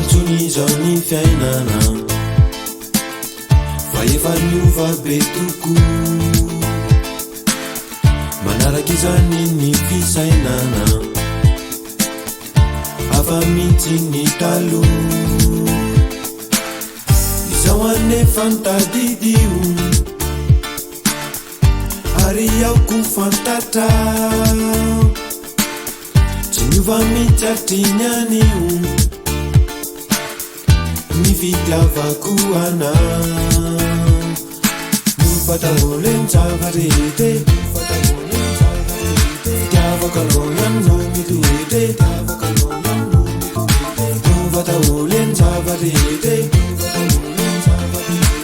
maltsony zao ny fiainana fa efa niova be toko manaraky izany ny fisainana afa mihitsy ny taloha izao anefa nitadidio ary aoko fantatra tsy niova mihitsy hatriny anio ny fitiavako anao no fataholy ny zava-drehete fitiavako anao ihany no mitohete no fataholy ny zava-drehete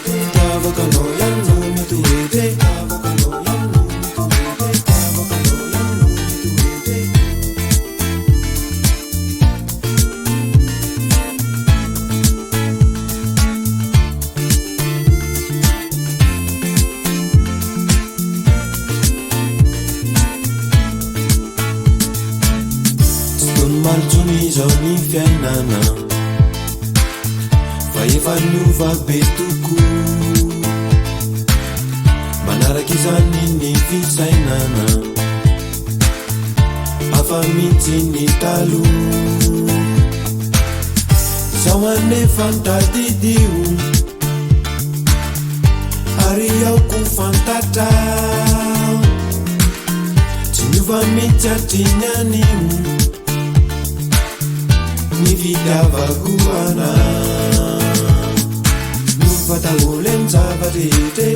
fitiavako anao ihany no mitohete maltsony zao ny fiainana fa efa niova be toko manaraky izany ny fisainana afa mihitsy ny taloha izao anefa nitadidio ary aoko fantatra tsy niova mihitsy hatriny anio ny fitiavako anao no fataholy ny zava-drehete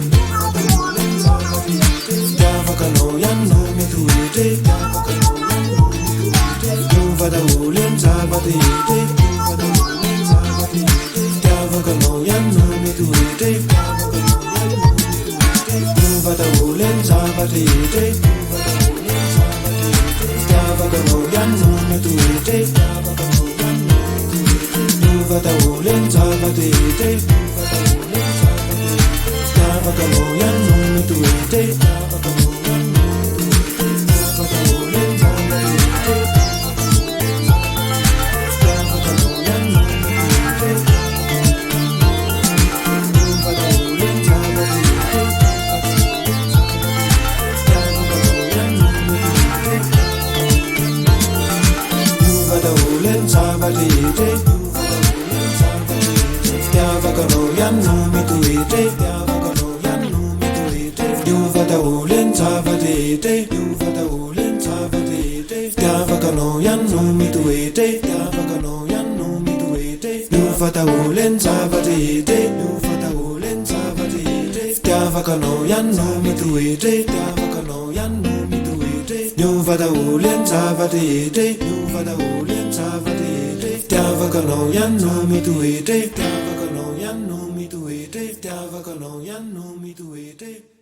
fitiavako anao ihany no mitohete no fataholy ny zava-drehete fitiavako anao ihany no mitohete no fataholy ny zava-drehete fitiavako anao ihany no mitohete fataholy ny zava-drehete fitiavako anao ihany no mitohete fataholy ny zava-drehete fitiavako anao ihany no mitohete fataholy ny zava-drehete fitiavako anao ihany no mitohete fataholy ny zava-drehete fitiavako anao ihany no mitohete io fataholy ny zava-drehete fitiavako anao ihany no mitohete io fataholy ny zava-drehete fitiavako anao ihany no mitohete io fataholy ny zava-drehete fitiavako anao ihany no mitohete fitiavako anao ihany no mitohete